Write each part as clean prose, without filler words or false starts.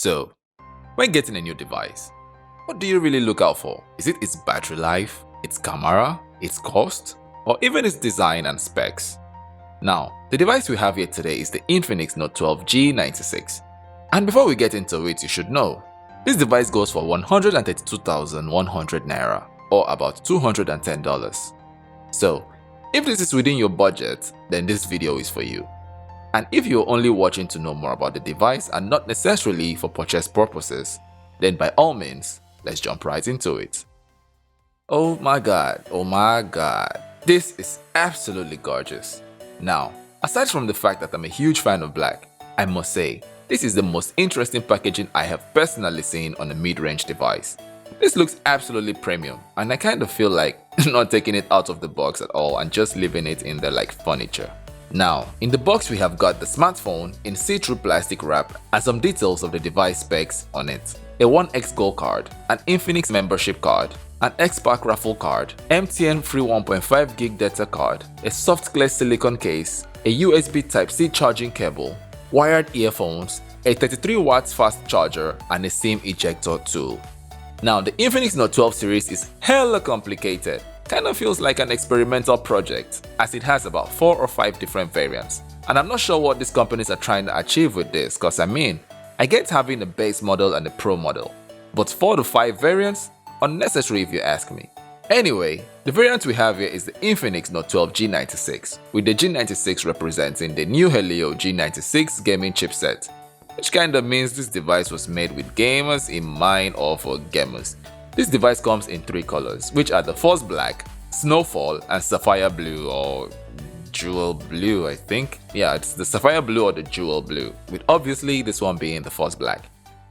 So, when getting a new device, what do you really look out for? Is it its battery life, its camera, its cost, or even its design and specs? Now, the device we have here today is the Infinix Note 12 G96. And before we get into it, you should know, this device goes for 132,100 Naira, or about $210. So, if this is within your budget, then this video is for you. And if you're only watching to know more about the device and not necessarily for purchase purposes, then by all means, let's jump right into it. Oh my god, this is absolutely gorgeous. Now, aside from the fact that I'm a huge fan of black, I must say, this is the most interesting packaging I have personally seen on a mid-range device. This looks absolutely premium, and I kind of feel like not taking it out of the box at all and just leaving it in there like furniture. Now, in the box we have got the smartphone in see-through plastic wrap and some details of the device specs on it. A 1x Gold card, an Infinix membership card, an X-Pack raffle card, MTN free 1.5GB data card, a soft clear silicone case, a USB Type-C charging cable, wired earphones, a 33W fast charger, and a SIM ejector tool. Now, the Infinix Note 12 series is hella complicated. Kind of feels like an experimental project, as it has about 4 or 5 different variants. And I'm not sure what these companies are trying to achieve with this, cause I get having a base model and a pro model, but 4 to 5 variants? Unnecessary if you ask me. Anyway, the variant we have here is the Infinix Note 12 G96, with the G96 representing the new Helio G96 gaming chipset, which kinda means this device was made with gamers in mind or for gamers. This device comes in 3 colors, which are the Force Black, Snowfall, and Sapphire Blue or Jewel Blue, I think. Yeah, it's the Sapphire Blue or the Jewel Blue, with obviously this one being the Force Black.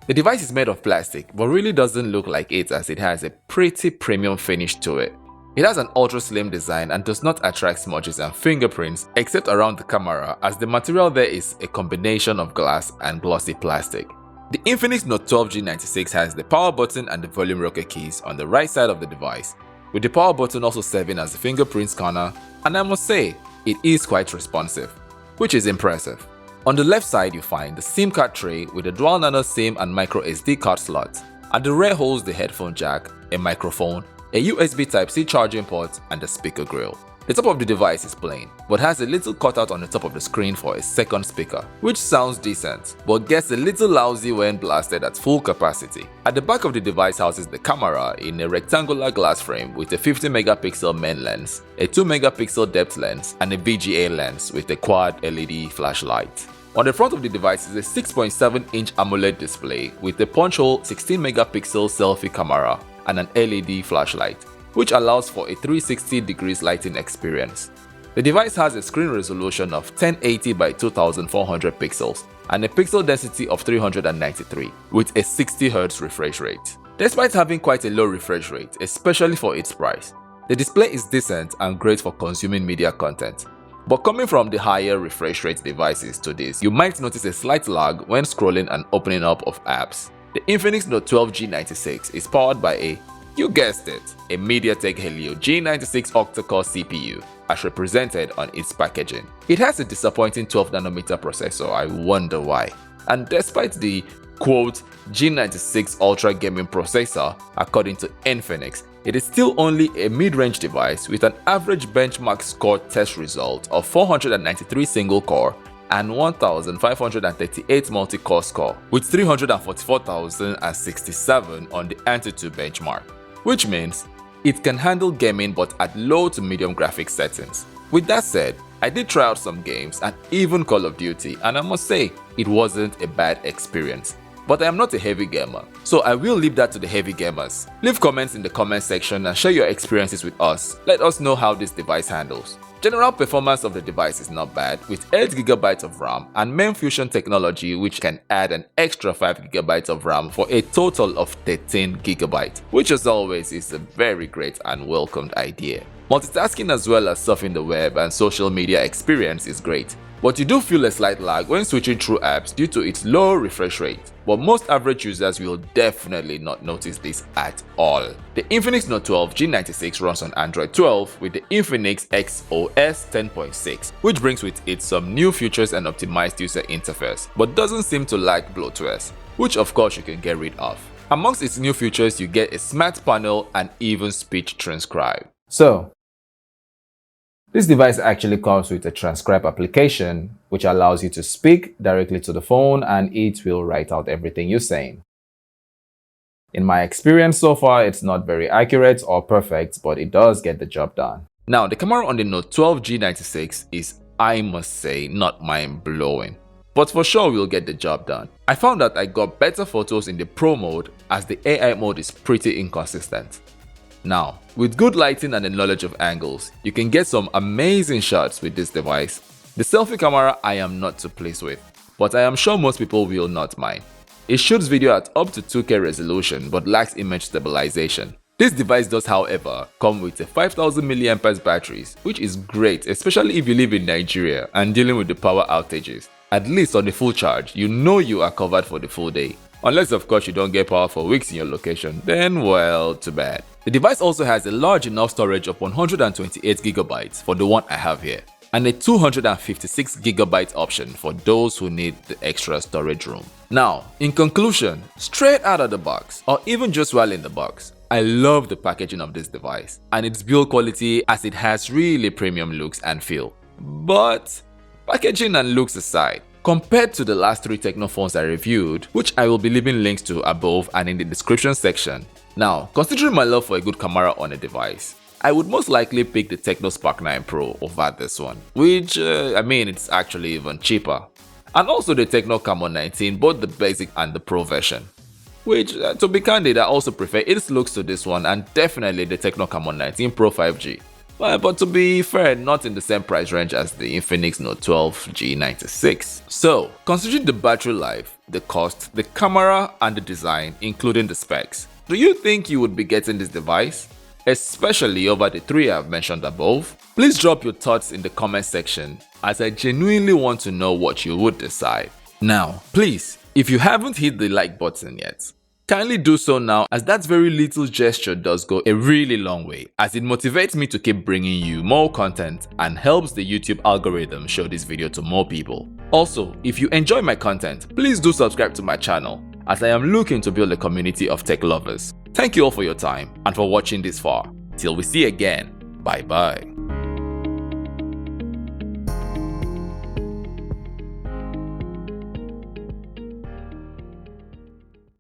The device is made of plastic, but really doesn't look like it as it has a pretty premium finish to it. It has an ultra slim design and does not attract smudges and fingerprints except around the camera, as the material there is a combination of glass and glossy plastic. The Infinix Note 12 G96 has the power button and the volume rocker keys on the right side of the device, with the power button also serving as the fingerprint scanner, and I must say, it is quite responsive, which is impressive. On the left side you find the SIM card tray with a dual nano SIM and micro SD card slot. At the rear holds the headphone jack, a microphone, a USB Type-C charging port, and a speaker grill. The top of the device is plain, but has a little cutout on the top of the screen for a second speaker, which sounds decent, but gets a little lousy when blasted at full capacity. At the back of the device houses the camera in a rectangular glass frame with a 50MP main lens, a 2MP depth lens, and a VGA lens with a quad LED flashlight. On the front of the device is a 6.7-inch AMOLED display with a punch-hole 16MP selfie camera and an LED flashlight, which allows for a 360 degrees lighting experience. The device has a screen resolution of 1080 by 2400 pixels and a pixel density of 393 with a 60Hz refresh rate. Despite having quite a low refresh rate, especially for its price, the display is decent and great for consuming media content. But coming from the higher refresh rate devices to this, you might notice a slight lag when scrolling and opening up of apps. The Infinix Note 12 G96 is powered by you guessed it, a MediaTek Helio G96 Octa core CPU, as represented on its packaging. It has a disappointing 12nm processor, I wonder why. And despite the quote G96 Ultra gaming processor, according to Infinix, it is still only a mid-range device with an average benchmark score test result of 493 single-core and 1538 multi-core score, with 344,067 on the Antutu benchmark, which means it can handle gaming but at low to medium graphics settings. With that said, I did try out some games and even Call of Duty, and I must say, it wasn't a bad experience. But I am not a heavy gamer, so I will leave that to the heavy gamers. Leave comments in the comment section and share your experiences with us. Let us know how this device handles. General performance of the device is not bad, with 8GB of RAM and main fusion technology, which can add an extra 5GB of RAM for a total of 13GB, which as always is a very great and welcomed idea. Multitasking as well as surfing the web and social media experience is great. but you do feel a slight lag when switching through apps due to its low refresh rate. But most average users will definitely not notice this at all. The Infinix Note 12 G96 runs on Android 12 with the Infinix XOS 10.6, which brings with it some new features and optimized user interface, but doesn't seem to lack bloatware, which of course you can get rid of. Amongst its new features, you get a smart panel and even speech transcribe. So, this device actually comes with a transcribe application, which allows you to speak directly to the phone and it will write out everything you're saying. In my experience so far, it's not very accurate or perfect, but it does get the job done. Now, the camera on the Note 12 G96 is, I must say, not mind-blowing, but for sure will get the job done. I found that I got better photos in the Pro mode as the AI mode is pretty inconsistent. Now, with good lighting and the knowledge of angles, you can get some amazing shots with this device. The selfie camera I am not too pleased with, but I am sure most people will not mind. It shoots video at up to 2K resolution but lacks image stabilization. This device does, however, come with a 5000 mAh batteries, which is great, especially if you live in Nigeria and dealing with the power outages. At least on the full charge, you know you are covered for the full day. Unless of course you don't get power for weeks in your location, then well, too bad. The device also has a large enough storage of 128GB for the one I have here, and a 256GB option for those who need the extra storage room. Now, in conclusion, straight out of the box, or even just while in the box, I love the packaging of this device and its build quality as it has really premium looks and feel. But packaging and looks aside, compared to the last 3 Tecno phones I reviewed, which I will be leaving links to above and in the description section. Now, considering my love for a good camera on a device, I would most likely pick the Tecno Spark 9 Pro over this one, which, it's actually even cheaper. And also the Tecno Camon 19, both the basic and the Pro version, which, to be candid, I also prefer its looks to this one and definitely the Tecno Camon 19 Pro 5G. But to be fair, not in the same price range as the Infinix Note 12 G96. So, considering the battery life, the cost, the camera and the design, including the specs, do you think you would be getting this device? Especially over the 3 I've mentioned above? Please drop your thoughts in the comment section as I genuinely want to know what you would decide. Now, please, if you haven't hit the like button yet, kindly do so now, as that very little gesture does go a really long way, as it motivates me to keep bringing you more content and helps the YouTube algorithm show this video to more people. Also, if you enjoy my content, please do subscribe to my channel, as I am looking to build a community of tech lovers. Thank you all for your time and for watching this far. Till we see again, bye bye.